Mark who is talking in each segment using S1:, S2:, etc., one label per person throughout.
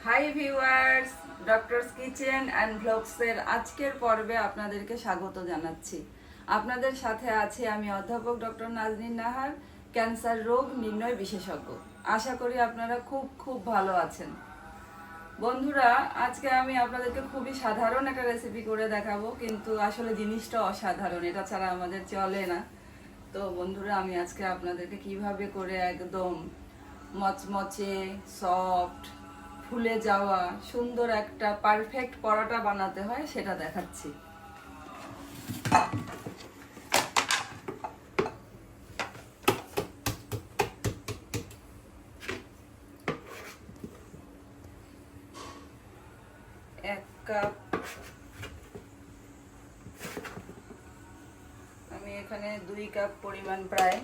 S1: High viewers, doctors kitchen and ব্লগসের আজকের পর্বে আপনাদেরকে স্বাগত জানাচ্ছি। আপনাদের সাথে আছি আমি অধ্যাপক ডক্টর নাজনীন নাহার, ক্যান্সার রোগ নির্ণয় বিশেষজ্ঞ। আশা করি আপনারা খুব খুব ভালো আছেন। বন্ধুরা, আজকে আমি আপনাদেরকে খুবই সাধারণ একটা রেসিপি করে দেখাবো, কিন্তু আসলে জিনিসটা অসাধারণ, এটা ছাড়া আমাদের চলে না। তো বন্ধুরা, আমি আজকে আপনাদেরকে কিভাবে করে একদম মচমচে সফট ফুলে যাওয়া সুন্দর একটা পারফেক্ট পরোটা বানাতে হয় সেটা দেখাচ্ছি। এক কাপ আমি এখানে 2 কাপ পরিমাণ প্রায়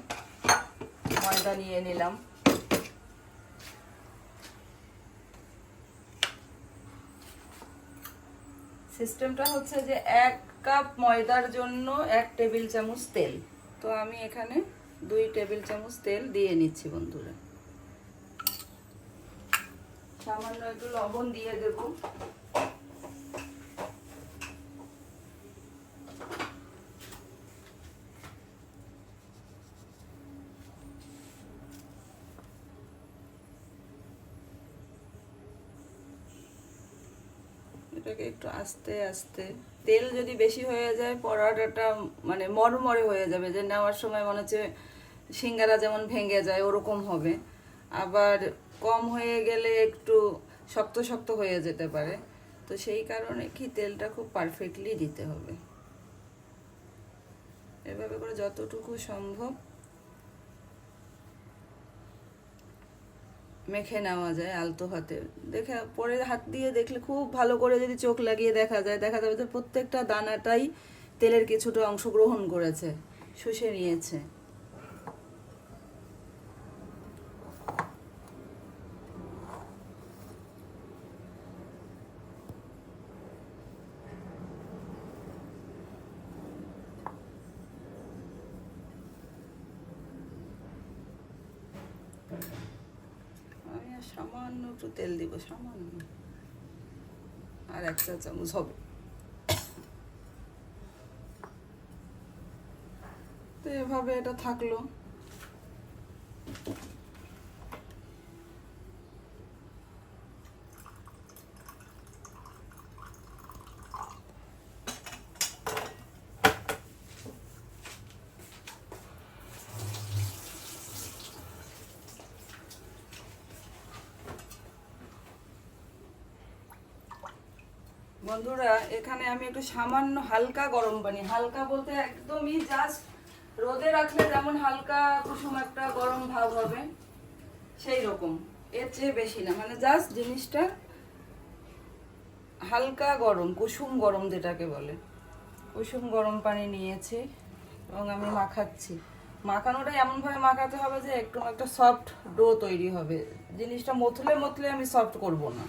S1: ময়দা নিয়ে নিলাম। সিস্টেমটা হচ্ছে যে 1 কাপ ময়দার জন্য 1 টেবিল চামচ তেল। তো আমি এখানে 2 টেবিল চামচ তেল দিয়ে নিচ্ছি বন্ধুরা। সামান্য একটু লবণ দিয়ে দেব। এটাকে একটু আস্তে আস্তে, তেল যদি বেশি হয়ে যায় পরোটাটা মানে মরমরে হয়ে যাবে, যে নেওয়ার সময় মনে হচ্ছে সিঙ্গারা যেমন ভেঙে যায় ওরকম হবে। আবার কম হয়ে গেলে একটু শক্ত শক্ত হয়ে যেতে পারে। তো সেই কারণে কি তেলটা খুব পারফেক্টলি দিতে হবে। এভাবে করে যতটুকু সম্ভব মেখে নেওয়া যায় আলতো হাতে। দেখে পরে হাত দিয়ে দেখলে খুব ভালো করে যদি চোখ লাগিয়ে দেখা যাবে যে প্রত্যেকটা দানাটাই তেলের কিছুটা অংশ গ্রহণ করেছে, শুষে নিয়েছে। আমি আর সামান্য একটু তেল দিব, সামান্য, আর 1 চা চামচ হবে। তো এভাবে এটা থাকলো। বন্ধুরা, এখানে আমি একটু সামান্য হালকা গরম পানি, হালকা বলতে একদমই জাস্ট রোদে রাখলে যেমন হালকা কুসুম একটা গরম ভাব হবে সেই রকম, এর চেয়ে বেশি না, মানে জাস্ট জিনিসটা হালকা গরম, কুসুম গরম যেটাকে বলে, কুসুম গরম পানি নিয়েছি এবং আমি মাখাচ্ছি। মাখানোটা এমনভাবে মাখাতে হবে যে একটু একটা সফট ডো তৈরি হবে। জিনিসটা মথলে মথলে আমি সফট করব না।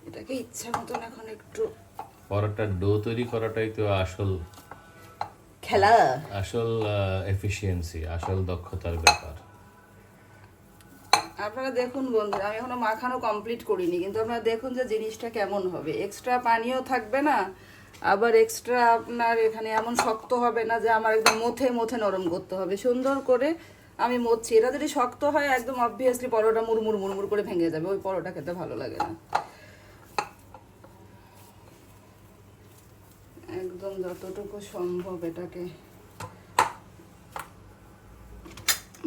S1: এটাকে ইচ্ছা মতন এখন একটু,
S2: পরোটার ডো তৈরি করাটাই তো আসল
S1: খেলা,
S2: আসল এফিসিয়েন্সি, আসল দক্ষতার ব্যাপার।
S1: আপনারা দেখুন বন্ধুরা, আমি এখনো মাখানো কমপ্লিট করিনি, কিন্তু আপনারা দেখুন যে জিনিসটা কেমন হবে। এক্সট্রা পানিও থাকবে না, আবার এক্সট্রা আপনার এখানে এমন শক্ত হবে না যে আমার একদম মথে মথে নরম করতে হবে। সুন্দর করে আমি মথছি। এটা যদি শক্ত হয় একদম অবভিয়াসলি পরোটা মুড়মুড় মুড়মুড় করে ভেঙে যাবে, ওই পরোটা খেতে ভালো লাগে না। একদম যতটুকু সম্ভব এটাকে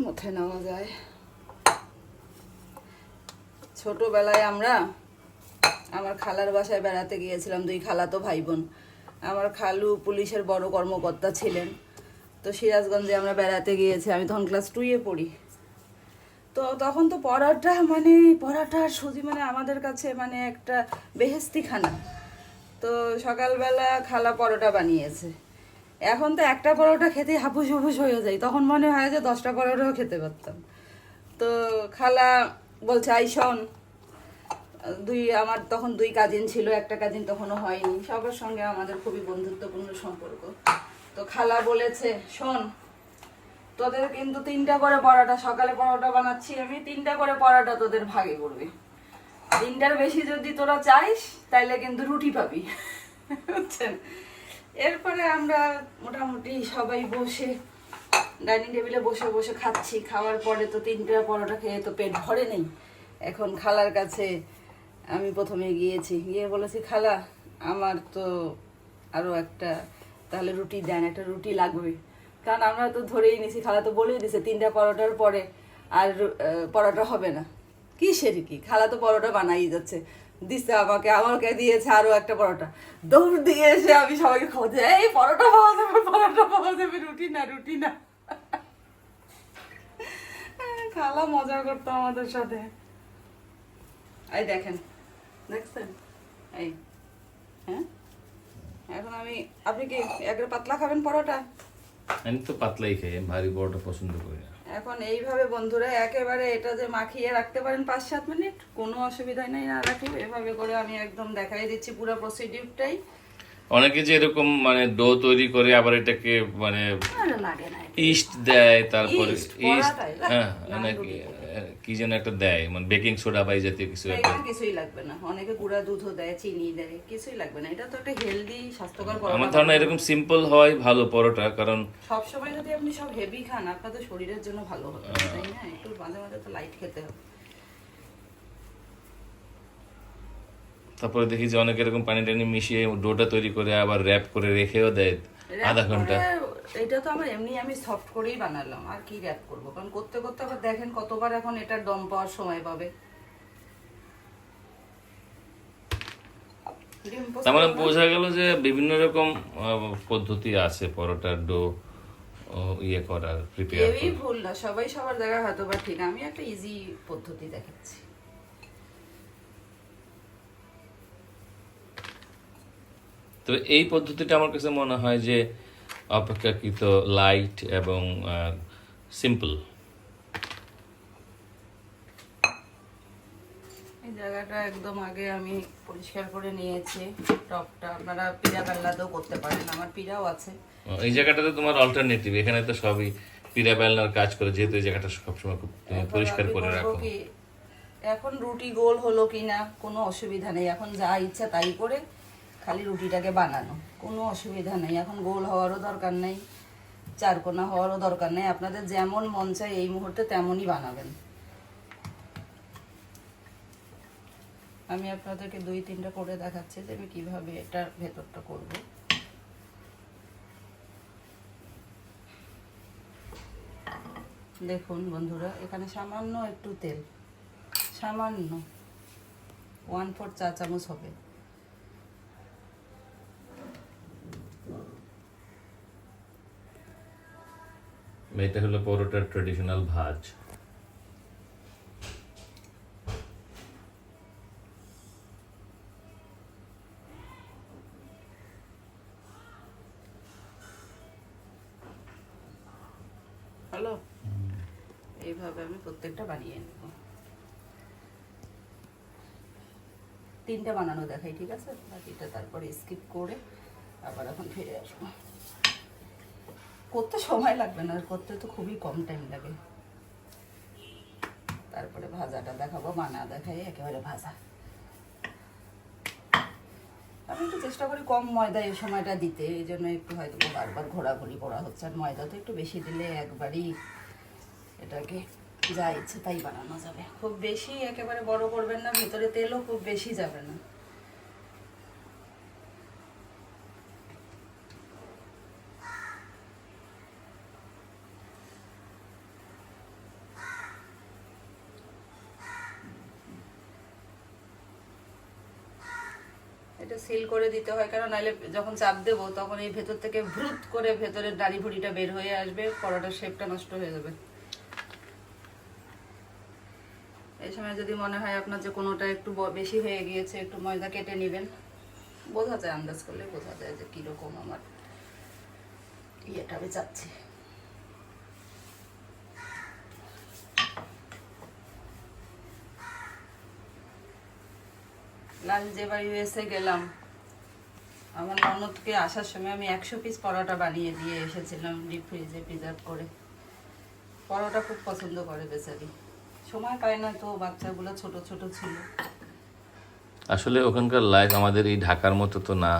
S1: মথে নেওয়া যায়। ছোটবেলায় আমরা আমার খালার বাসায় বেড়াতে গিয়েছিলাম, 2 খালাতো ভাই বোন। আমার খালু পুলিশের বড় কর্মকর্তা ছিলেন। তো সিরাজগঞ্জে আমরা বেড়াতে গিয়েছি, আমি তখন ক্লাস 2-এ পড়ি। তো তখন তো পরোটা মানে পরোটা আর সুজি মানে আমাদের কাছে মানে একটা বেহেস্তি খানা। তো সকালবেলা খালা পরোটা বানিয়েছে। এখন তো একটা পরোটা খেতে হাপুস হুপুস হয়ে যায়, তখন মনে হয় যে 10টা পরোটাও খেতে পারতাম। তো খালা বলছে, আই শোন, আমার তখন 2 কাজিন ছিল, একটা কাজিন তখনও হয়নি, সবার সঙ্গে আমাদের খুবই বন্ধুত্বপূর্ণ সম্পর্ক। তো খালা বলেছে, শোন, তোদের কিন্তু 3টা করে পরোটা, সকালে পরোটা বানাচ্ছি আমি, 3টা করে পরোটা তোদের ভাগে করবে। 3টার বেশি যদি তোরা চাইস তাইলে কিন্তু রুটি পাবি, বুঝছেন? এরপরে আমরা মোটামুটি সবাই বসে ডাইনিং টেবিলে বসে বসে খাচ্ছি। খাওয়ার পরে তো 3টা পরোটা খেয়ে তো পেট ভরে নেই। এখন খালার কাছে আমি প্রথমে গিয়েছি, গিয়ে বলেছি, খালা আমার তো আরও একটা তাহলে রুটি দেন, একটা রুটি লাগবে। কারণ আমরা তো ধরেই নিছি, খালা তো বলেই দিছে 3টা পরোটার পরে আর পরোটা হবে না। কিসের কি, খালা তো পরোটা বানাই যাচ্ছে, দিচ্ছে আমাকে দিয়েছে আরো একটা পরোটা। দৌড় দিয়ে এসে আমি সবাইকে খোঁজে, এই পরোটা পাওয়া যাবে, পরোটা পাওয়া যাবে, রুটি না, রুটি না। খালা মজা করতো আমাদের সাথে। এই দেখেন, দেখছেন? এই, হ্যাঁ, এখন আপনি কি একটা পাতলা খাবেন পরোটা?
S2: আমি তো পাতলাই খাই, আমি ভারী পরোটা পছন্দ করি না।
S1: এখন এইভাবে বন্ধুরা একেবারে এটা যে মাখিয়ে রাখতে পারেন 5-7 মিনিট, কোনো অসুবিধা নেই না রাখলে। এভাবে করে আমি একদম দেখাই দিচ্ছি পুরো প্রসিডিউরটাই।
S2: অনেকে যে এরকম মানে ডো তৈরি করে আবার এটাকে মানে
S1: আরে লাগে না,
S2: ইস্ট দেয়, তারপরে
S1: ইস্ট,
S2: ইস্ট,
S1: পরাটাই,
S2: হ্যাঁ,
S1: না,
S2: নাকি কি যেন একটা দেয়, মানে বেকিং সোডা বা এই জাতীয় কিছু একটা।
S1: এখানে কিছুই লাগবে না, অনেকে গুঁড়া দুধও দেয়, চিনি দেয়, কিছুই লাগবে না। এটা তো একটা হেলদি স্বাস্থ্যকর
S2: আমার
S1: পরোটা।
S2: ধারণা এরকম সিম্পল হয় ভালো পরোটা, কারণ
S1: সবসময় যদি আপনি সব হেভি খান আপনাদের শরীরের জন্য ভালো হবে না, তাই না? একটু মাঝে মাঝে তো লাইট খেতে হবে।
S2: তারপরে দেখি যে অনেকে এরকম পানি টানি মিশিয়ে ডোটা তৈরি করে আবার র্যাপ করে রেখেও দেয় আধা ঘন্টা।
S1: এটা তো আমার এমনি আমি সফট করেই বানালাম, আর কি র্যাপ করবো? কারণ করতে করতে আবার দেখেন কতবার এখন এটার দম পাওয়ার সময় পাবে।
S2: তার মানে বোঝা গেল যে বিভিন্ন রকম পদ্ধতি আছে পরোটার ডো ইয়ে করার, প্রিপেয়ার
S1: কেউই
S2: করার।
S1: ভুল না, সবাই সবার জায়গায় হয়তো বা ঠিক, আমি একটা ইজি পদ্ধতি দেখাচ্ছি।
S2: তবে এই পদ্ধতিটা আমার কাছে মনে হয় যে অপেক্ষাকৃত লাইট এবং সিম্পল।
S1: এই জায়গাটা একদম আগে আমি পরিষ্কার করে নিয়েছি। টপটা আপনারা পিড়া বেল্লাতেও করতে পারেন, আমার পিড়াও আছে।
S2: এই জায়গাটাতে তোমার অল্টারনেটিভ, এখানে তো সবই পিড়া বেলনার কাজ করে, যেহেতু এই জায়গাটা সবসময় খুব তুমি
S1: এখন
S2: পরিষ্কার
S1: আমি
S2: করে
S1: করবো
S2: রাখো।
S1: কি, এখন রুটি গোল হলো কিনা কোনো অসুবিধা নেই, এখন যা ইচ্ছা তাই করে খালি রুটিটাকে বানানো, কোনো অসুবিধা নেই। এখন গোল হওয়ারও দরকার নেই, চারকোনা হওয়ারও দরকার নেই, আপনাদের যেমন মন চায় এই মুহূর্তে তেমনই বানাবেন। আমি আপনাদেরকে 2-3টা করে দেখাচ্ছি যে আমি কিভাবে এটার ভেতরটা করব। দেখুন বন্ধুরা, এখানে সামান্য একটু তেল, সামান্য 1/4 চা চামচ হবে।
S2: এটা হলো পরোটার ট্রেডিশনাল ভাজ।
S1: হ্যালো, এইভাবে আমি প্রত্যেকটা বানিয়ে নেব। 3টা বানানো দেখাই, ঠিক আছে? বাকিটা তারপরে স্কিপ করে আবার এখন ফিরে আসবো। করতে সময় লাগবে না, করতে তো খুবই কম টাইম লাগে। তারপরে ভাজাটা দেখাবো, বানা দেখাই একেবারে ভাজা। আমি একটু চেষ্টা করি কম ময়দা এই সময়টা দিতে, এই জন্য একটু হয়তো বারবার ঘোরাঘুরি করা হচ্ছে। আর ময়দা তো একটু বেশি দিলে একবারই এটাকে যা ইচ্ছে তাই বানানো যাবে। খুব বেশি একেবারে বড় করবেন না, ভেতরে তেলও খুব বেশি যাবে না। এটা সিল করে দিতে হয়, কারণ নাহলে যখন চাপ দেবো তখন এই ভেতর থেকে ভ্রুত করে ভেতরের দাড়ি ভুড়িটা বের হয়ে আসবে, পরোটার শেপটা নষ্ট হয়ে যাবে। এই সময় যদি মনে হয় আপনার যে কোনোটা একটু বেশি হয়ে গিয়েছে, একটু ময়দা কেটে নেবেন। বোঝা যায়, আন্দাজ করলে বোঝা যায় যে কীরকম আমার ইয়েটা আমি চাচ্ছি। লাস্ট যেবার ইউএসএ গেলাম, আমার ননদকে আসার সময় আমি 100 পিস পরোটা বানিয়ে দিয়ে এসেছিলাম ডিপ ফ্রিজে প্রিজার্ভ করে। পরোটা খুব পছন্দ করে বেচারি, সময় পায় না তো, বাচ্চাগুলো ছোট ছোট ছিল।
S2: আসলে ওখানকার লাইফ আমাদের এই ঢাকার মতো তো না।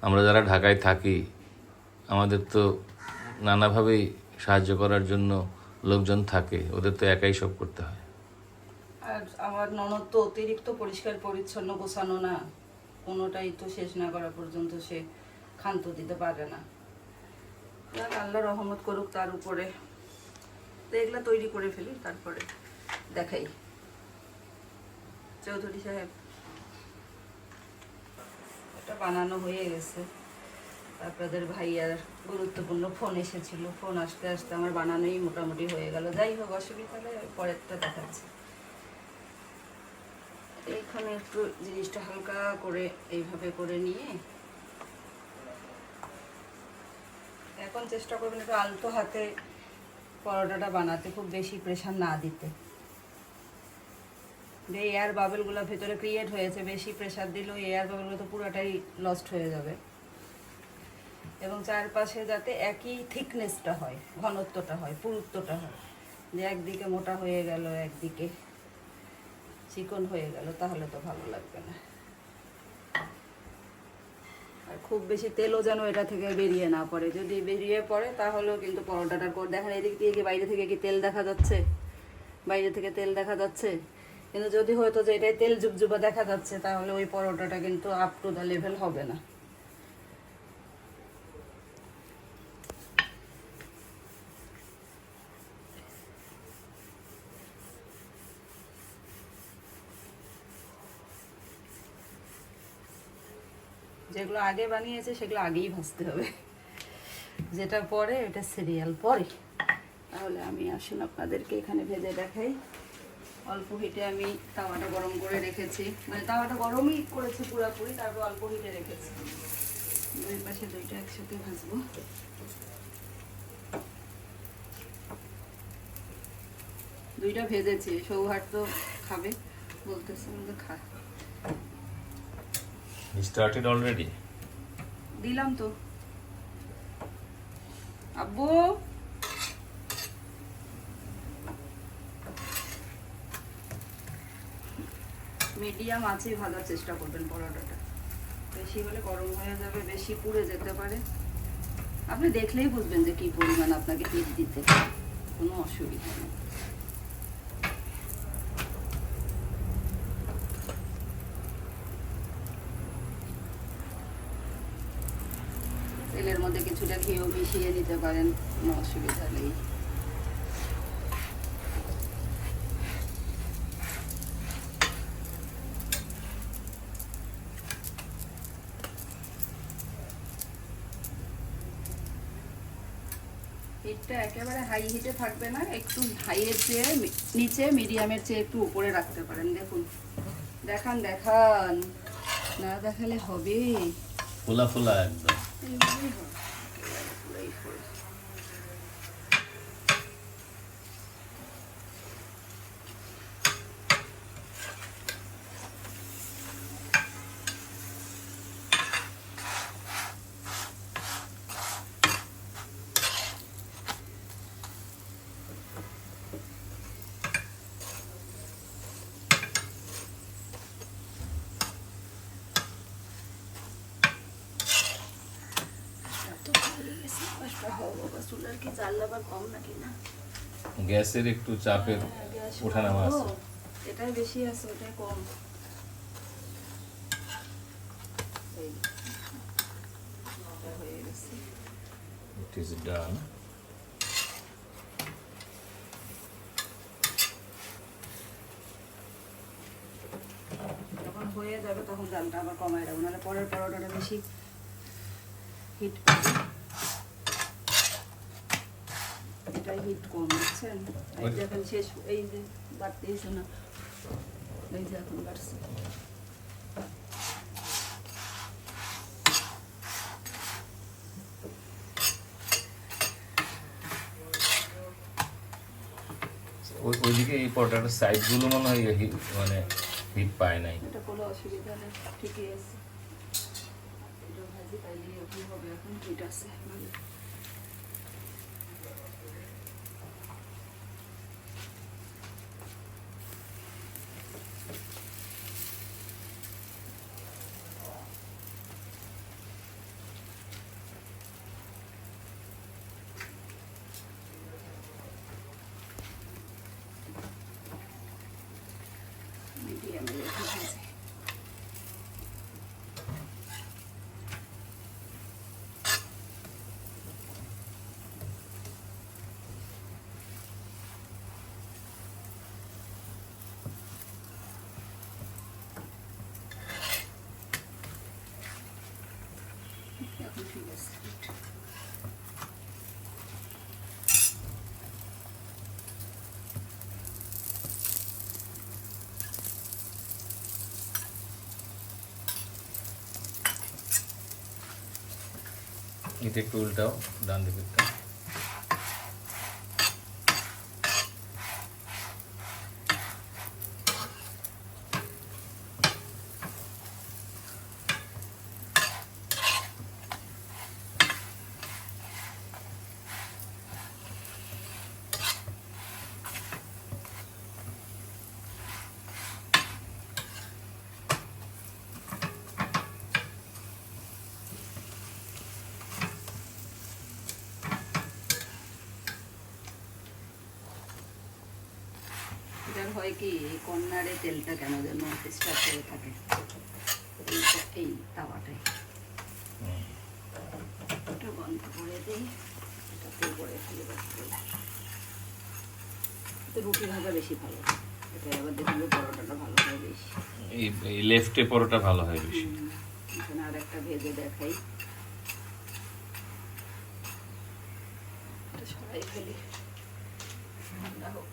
S2: আমরা যারা ঢাকায় থাকি আমাদের তো নানাভাবেই সাহায্য করার জন্য লোকজন থাকে, ওদের তো একাই সব করতে হয়।
S1: আর আমার ননদ তো অতিরিক্ত পরিষ্কার পরিচ্ছন্ন, গোছানো না, কোনোটাই তো শেষ না করা পর্যন্ত সে ক্ষান্ত দিতে পারে না। যাক, আল্লাহ রহমত করুক তার উপরে। তো এগুলা তৈরি করে ফেলি, তারপরে দেখাই। চৌধুরী সাহেব, এটা বানানো হয়ে গেছে। আপনাদের ভাইয়ার গুরুত্বপূর্ণ ফোন এসেছিল, ফোন আসতে আসতে আমার বানানোই মোটামুটি হয়ে গেল। যাই হোক, অসুবিধা নেই, পরেরটা দেখাচ্ছি। এইখানে একটু জিনিসটা হালকা করে এইভাবে করে নিয়ে এখন চেষ্টা করবেন একটু আলতো হাতে পরোটাটা বানাতে, খুব বেশি প্রেশার না দিতে। যে এয়ার বাবেলগুলো ভেতরে ক্রিয়েট হয়েছে, বেশি প্রেশার দিলেও এয়ার বাবেলগুলো তো পুরোটাই লস্ট হয়ে যাবে। এবং চারপাশে যাতে একই থিকনেসটা হয়, ঘনত্বটা হয়, পুরুত্বটা হয়, যে একদিকে মোটা হয়ে গেল একদিকে চিকন হয়ে গেল, তাহলে তো ভালো লাগবে না। আর খুব বেশি তেলও যেন এটা থেকে বেরিয়ে না পড়ে, যদি বেরিয়ে পড়ে তাহলেও কিন্তু পরোটাটার করে দেখেন এদিক দিয়ে কি বাইরে থেকে কি তেল দেখা যাচ্ছে, বাইরে থেকে তেল দেখা যাচ্ছে। কিন্তু যদি হয়তো যে এটাই তেল জুবজুবা দেখা যাচ্ছে, তাহলে ওই পরোটাটা কিন্তু আপ টু দ্য লেভেল হবে না। যেগুলো আগে বানিয়েছে সেগুলো আগেই ভাজতে হবে, যেটা পরে এটা সিরিয়াল পরে। তাহলে আমি আসুন আপনাদেরকে এখানে ভেজে দেখাই। অল্প হিটে আমি তাওয়াটা গরম করে রেখেছি, মানে তাওয়াটা গরমই করেছি পুরোপুরি, তারপর অল্প হিটে রেখেছি। দুই পাশে দুইটা একসাথে ভাজবো। দুইটা ভেজেছি, সৌহার্দ তো খাবে বলতেছে, আমাদের খা।
S2: Started already?
S1: দিলাম তো আব্বু। মিডিয়াম আঁচে ভাজার চেষ্টা করবেন পরোটাটা, বেশি হলে গরম হয়ে যাবে, বেশি পুড়ে যেতে পারে। আপনি দেখলেই বুঝবেন যে কি পরিমাণ আপনাকে তেল দিতে, কোনো অসুবিধা নেই। তেলের মধ্যে কিছুটা ঘিও মিশিয়ে নিতে পারেন, কোনো অসুবিধা নেই। হিটটা একেবারে হাই হিটে থাকবে না, একটু হাইয়ের চেয়ে নিচে, মিডিয়ামের চেয়ে একটু উপরে রাখতে পারেন। দেখুন, দেখান দেখান, না দেখালে হবে।
S2: ফোলা ফোলা একদম।
S1: এইভাবেই হবে, পুরাই ফোলা। চুলার কি চাল আবার কম নাকি না?
S2: গ্যাসের একটু চাপের ওঠানামা আছে।
S1: এটাই বেশি আছে, ওটাই কম। হয়ে গেছে,
S2: ইট ইজ ডান।
S1: যখন হয়ে হয়ে যাবে তখন জালটা আবার কমায় রাখবো, নাহলে পরের পরোটাটা বেশি হিট পাবে। এটাই হিট কম, বুঝছেন? এই যে এখন শেষ, এই যে বাড়তেইছে না, এই যে এখন বাড়ছে।
S2: ওইদিকে এই পরোটাটার সাইডগুলো মনে হয় মানে হিট পায় নাই।
S1: এটা কোনো অসুবিধা নেই, ঠিকই আছে। এটা ভাজি তাইলে কি হবে, এখন হিট আছে ভালো। মিডিয়ামে রেখে ভাজি। এখন ঠিক আছে।
S2: এটা একটু উল্টাও, ডান দিকেরটা।
S1: এটার হয় কি, এই কর্নারে তেলটা কেন যেন স্টার্ট হয়ে থাকে এই তাওয়াটাই। এটা বন্ধ করে দিই, এটাতে উপরে ফেলে রাখতে। তো রুটি ভাজা বেশি ভালো, এটা আবার দেখলে পরোটাটা ভালো হয় বেশি।
S2: এই লেফটে পরোটা ভালো হয় বেশি।
S1: এখানে আর একটা ভেজে দেখাই, এটা সরাই ফেলি, ঠান্ডা হোক।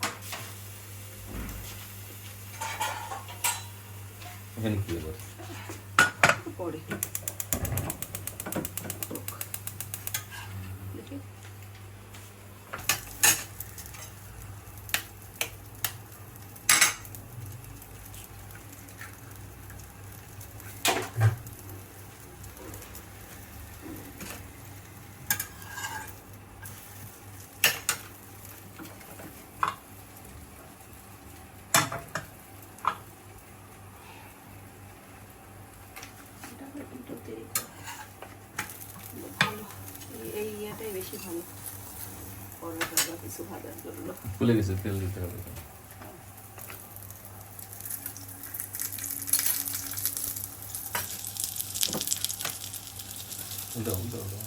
S2: এখানে কি হবে
S1: পরে দেখি এই ইয়েটাই বেশি ভালো পরোটা বা কিছু ভাজার জন্য।
S2: খুলে গেছে, তেল দিতে হবে। উল্টাও উল্টাও উল্টাও।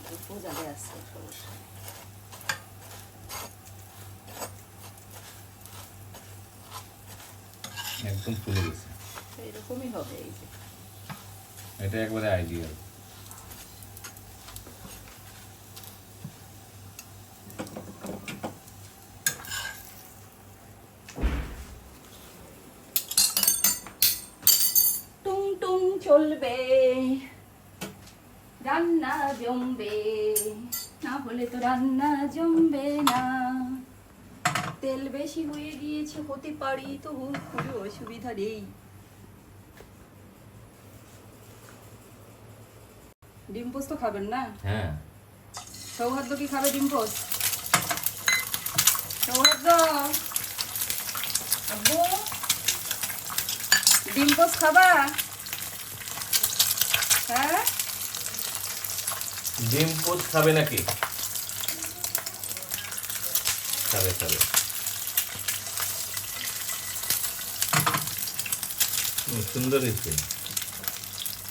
S1: অল্প জালে আসছে, সমস্যা নেই।
S2: একদম ফুলে গেছে,
S1: এরকমই হবে। এই যে
S2: এটা একবারে আইডিয়াল।
S1: টুং টুং চলবে, রান্না জমবে, না হলে তো রান্না জমবে না। তেল বেশি হয়ে গিয়েছে, হতে পারি, তো কোনো অসুবিধা নেই। ডিম পোস্ত খাবেন না?
S2: হ্যাঁ,
S1: সৌহার্দ্য কি খাবে ডিম পোস্ত? সৌহার্দ্য, আব্বু ডিম পোস্ত খাবা? হ্যাঁ,
S2: ডিম পোস্ট খাবে নাকি? খাবে খাবে। সুন্দর হয়েছে।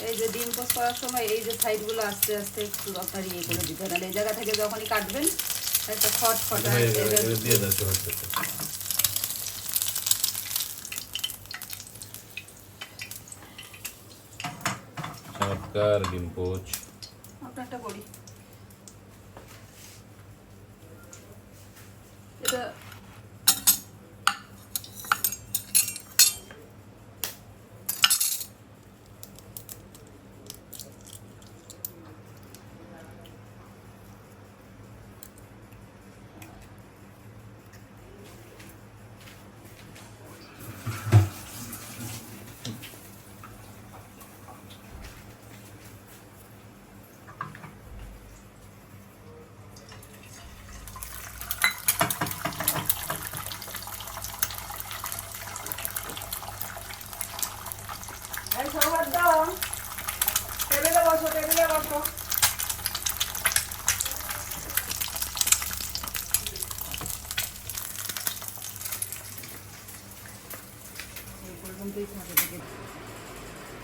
S1: এই যে ডিম পোস্ট করার সময় এই যে সাইডগুলো আস্তে আস্তে একটু আপনার ইয়ে করে দিতে হবে, এই জায়গা থেকে যখনই কাটবেন একটা ফটফটা
S2: হয়ে গেলে এবার দিয়ে দাও চুলাতে। চমৎকার ডিম পোচ।
S1: আপনারটা করি এটা এই সবার দাও, টেবিলে বসো, টেবিলে বসো।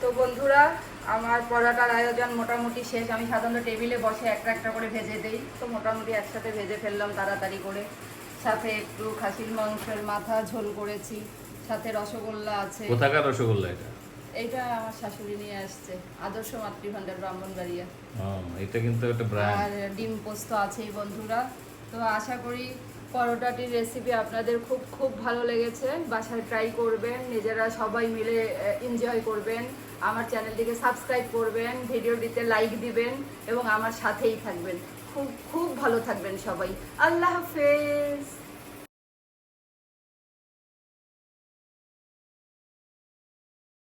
S1: তো বন্ধুরা, আমার পরোটার আয়োজন মোটামুটি শেষ। আমি সাধারণত টেবিলে বসে একটা একটা করে ভেজে দেই, তো মোটামুটি একসাথে ভেজে ফেললাম তাড়াতাড়ি করে। সাথে একটু খাসির মাংসের মাথা ঝোল করেছি, সাথে রসগোল্লা আছে।
S2: কোথাকার রসগোল্লা এটা?
S1: এইটা আমার শাশুড়ি নিয়ে আসছে, আদর্শ মাতৃভান্ডার, ব্রাহ্মণবাড়িয়া।
S2: এটা কিন্তু একটা ব্র্যান্ড।
S1: আর ডিম পোস্ত আছেই বন্ধুরা। তো আশা করি পরোটাটির রেসিপি আপনাদের খুব খুব ভালো লেগেছে। বাসায় ট্রাই করবেন, নিজেরা সবাই মিলে এনজয় করবেন। আমার চ্যানেলটিকে সাবস্ক্রাইব করবেন, ভিডিওটিতে লাইক দিবেন এবং আমার সাথেই থাকবেন। খুব খুব ভালো থাকবেন সবাই। আল্লাহ হাফেজ।